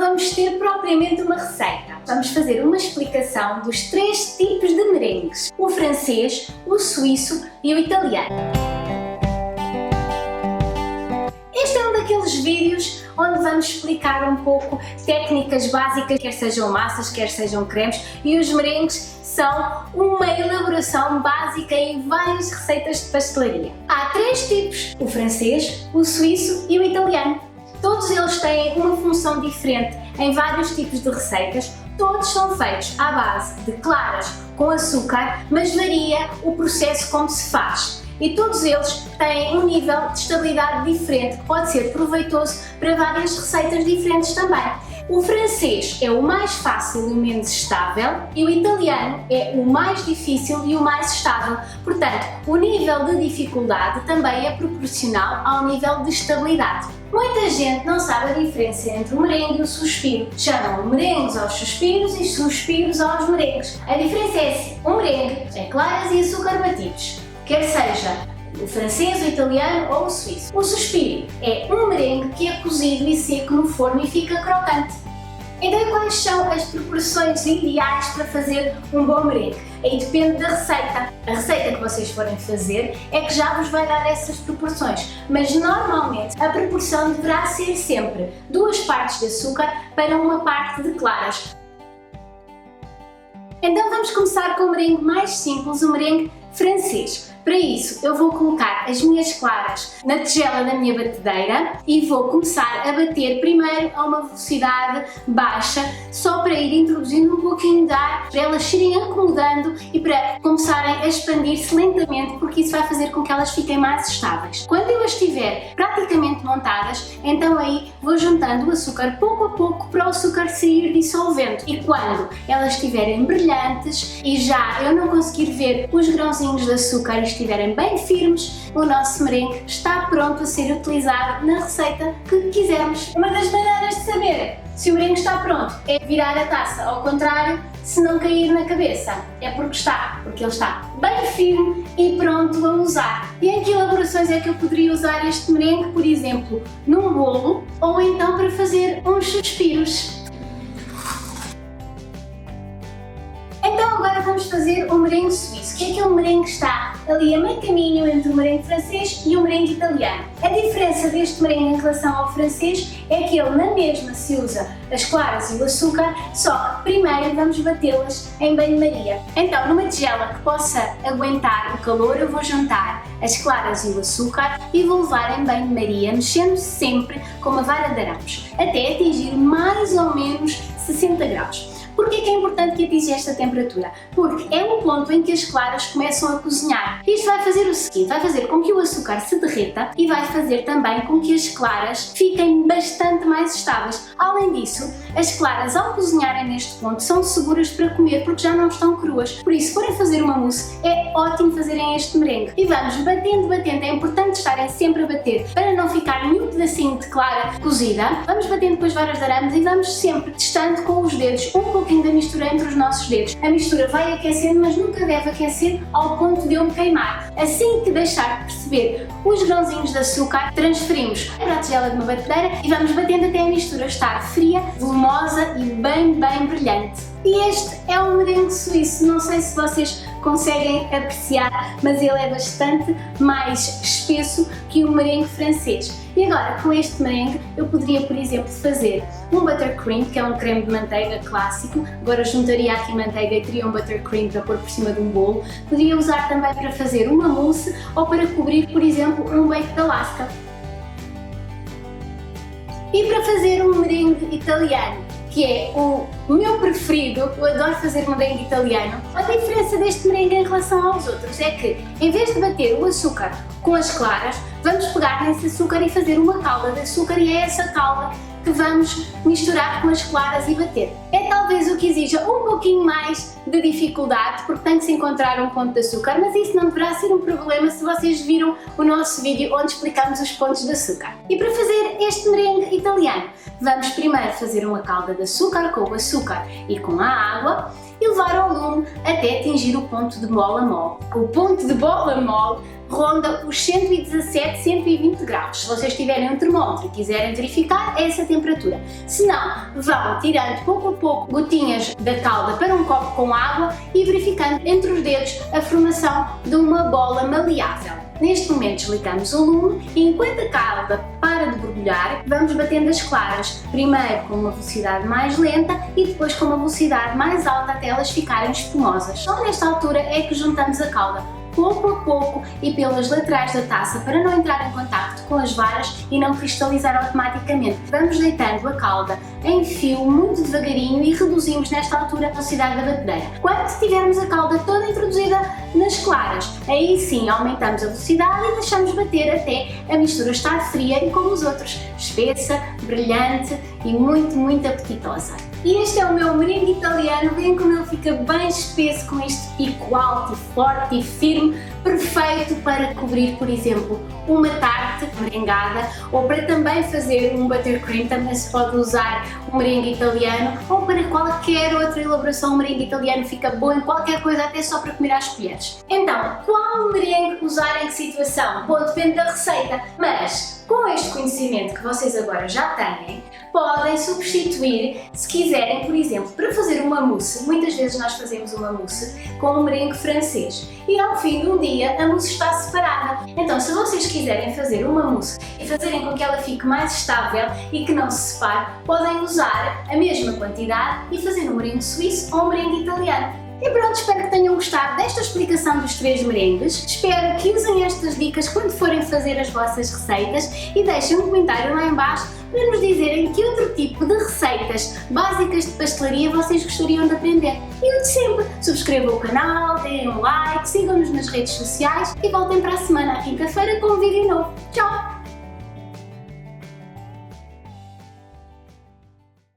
vamos ter propriamente uma receita. Vamos fazer uma explicação dos 3 tipos de merengues: o francês, o suíço e o italiano. Este é um daqueles vídeos onde vamos explicar um pouco técnicas básicas, quer sejam massas, quer sejam cremes, e os merengues são uma elaboração básica em várias receitas de pastelaria. Há 3 tipos: o francês, o suíço e o italiano. Todos eles têm uma função diferente em vários tipos de receitas. Todos são feitos à base de claras com açúcar, mas varia o processo como se faz. E todos eles têm um nível de estabilidade diferente, que pode ser proveitoso para várias receitas diferentes também. O francês é o mais fácil e o menos estável, e o italiano é o mais difícil e o mais estável. Portanto, o nível de dificuldade também é proporcional ao nível de estabilidade. Muita gente não sabe a diferença entre o merengue e o suspiro. Chamam merengues aos suspiros e suspiros aos merengues. A diferença é assim: o merengue é claras e açúcar batidos, quer seja o francês, o italiano ou o suíço. O suspiro é um merengue que é cozido e seco no forno e fica crocante. Então, quais são as proporções ideais para fazer um bom merengue? Aí depende da receita. A receita que vocês forem fazer é que já vos vai dar essas proporções, mas normalmente a proporção deverá ser sempre 2 partes de açúcar para 1 parte de claras. Então vamos começar com o merengue mais simples, o merengue francês. Para isso, eu vou colocar as minhas claras na tigela da minha batedeira e vou começar a bater primeiro a uma velocidade baixa, só para ir introduzindo um pouquinho de ar, para elas irem acomodando e para começarem a expandir-se lentamente, porque isso vai fazer com que elas fiquem mais estáveis. Quando eu as tiver praticamente montadas, então aí vou juntando o açúcar pouco a pouco para o açúcar se ir dissolvendo. E quando elas estiverem brilhantes e já eu não conseguir ver os grãozinhos de açúcar e estiverem bem firmes, o nosso merengue está pronto a ser utilizado na receita que quisermos. Uma das maneiras de saber se o merengue está pronto é virar a taça ao contrário, se não cair na cabeça. É porque ele está bem firme e pronto a usar. E em que elaborações é que eu poderia usar este merengue? Por exemplo, num bolo ou então para fazer uns suspiros. Então agora vamos fazer o merengue suíço, que é aquele merengue que está ali a meio caminho entre o merengue francês e o merengue italiano. A diferença deste merengue em relação ao francês é que ele na mesma se usa as claras e o açúcar, só que primeiro vamos batê-las em banho-maria. Então, numa tigela que possa aguentar o calor, eu vou juntar as claras e o açúcar e vou levar em banho-maria, mexendo sempre com uma vara de arames, até atingir mais ou menos 60 graus. Porquê que é importante que atinja esta temperatura? Porque é o ponto em que as claras começam a cozinhar. Isto vai fazer o seguinte: vai fazer com que o açúcar se derreta e vai fazer também com que as claras fiquem bastante mais estáveis. Além disso, as claras ao cozinharem neste ponto são seguras para comer porque já não estão cruas. Por isso, se forem fazer uma mousse, é ótimo fazerem este merengue. E vamos batendo, é importante estarem sempre a bater para não ficar nenhum pedacinho de clara cozida. Vamos batendo com as varas de arames e vamos sempre testando com os dedos um pouquinho da mistura entre os nossos dedos. A mistura vai aquecendo, mas nunca deve aquecer ao ponto de eu me queimar. Assim que deixar de perceber os grãozinhos de açúcar, transferimos para a tigela de uma batedeira e vamos batendo até a mistura estar fria, volumosa e bem brilhante. E este é um merengue suíço. Não sei se vocês conseguem apreciar, mas ele é bastante mais espesso que o merengue francês. E agora, com este merengue, eu poderia, por exemplo, fazer um buttercream, que é um creme de manteiga clássico. Agora juntaria aqui manteiga e teria um buttercream para pôr por cima de um bolo. Poderia usar também para fazer uma mousse ou para cobrir, por exemplo, um bake de Alaska. E para fazer um merengue italiano, que é o meu preferido, eu adoro fazer merengue italiano. A diferença deste merengue em relação aos outros é que, em vez de bater o açúcar com as claras, vamos pegar nesse açúcar e fazer uma calda de açúcar, e é essa calda que vamos misturar com as claras e bater. É talvez o que exija um pouquinho mais de dificuldade, porque tem que se encontrar um ponto de açúcar, mas isso não deverá ser um problema se vocês viram o nosso vídeo onde explicamos os pontos de açúcar. E para fazer este merengue italiano, vamos primeiro fazer uma calda de açúcar com o açúcar e com a água, e e levar ao lume até atingir o ponto de bola mole. O ponto de bola mole ronda os 117, 120 graus. Se vocês tiverem um termómetro e quiserem verificar, é essa temperatura. Se não, vão tirando pouco a pouco gotinhas da calda para um copo com água e verificando entre os dedos a formação de uma bola maleável. Neste momento desligamos o lume e enquanto a calda para de borbulhar, vamos batendo as claras, primeiro com uma velocidade mais lenta e depois com uma velocidade mais alta até elas ficarem espumosas. Só nesta altura é que juntamos a calda pouco a pouco e pelas laterais da taça para não entrar em contacto com as varas e não cristalizar automaticamente. Vamos deitando a calda em fio muito devagarinho e reduzimos nesta altura a velocidade da batedeira. Quando tivermos a calda toda introduzida nas claras, aí sim aumentamos a velocidade e deixamos bater até a mistura estar fria e como os outros, espessa, brilhante e muito apetitosa. E este é o meu merengue italiano, veem como ele fica bem espesso com este pico alto e forte e firme, perfeito para cobrir, por exemplo, uma tarte merengada ou para também fazer um buttercream, também se pode usar um merengue italiano ou para qualquer outra elaboração, um merengue italiano fica bom em qualquer coisa, até só para comer às colheres. Então, qual merengue usar em que situação? Bom, depende da receita, mas com este conhecimento que vocês agora já têm, podem substituir, se quiserem, por exemplo, para fazer uma mousse. Muitas vezes nós fazemos uma mousse com um merengue francês e ao fim de um dia a mousse está separada. Então, se vocês quiserem fazer uma mousse e fazerem com que ela fique mais estável e que não se separe, podem usar a mesma quantidade e fazer um merengue suíço ou um merengue italiano. E pronto, espero que tenham gostado desta explicação dos 3 merengues. Espero que usem estas dicas quando forem fazer as vossas receitas e deixem um comentário lá em baixo para nos dizerem que outro tipo de receitas básicas de pastelaria vocês gostariam de aprender. E o de sempre, subscrevam o canal, deem um like, sigam-nos nas redes sociais e voltem para a semana, à quinta-feira, com um vídeo novo. Tchau!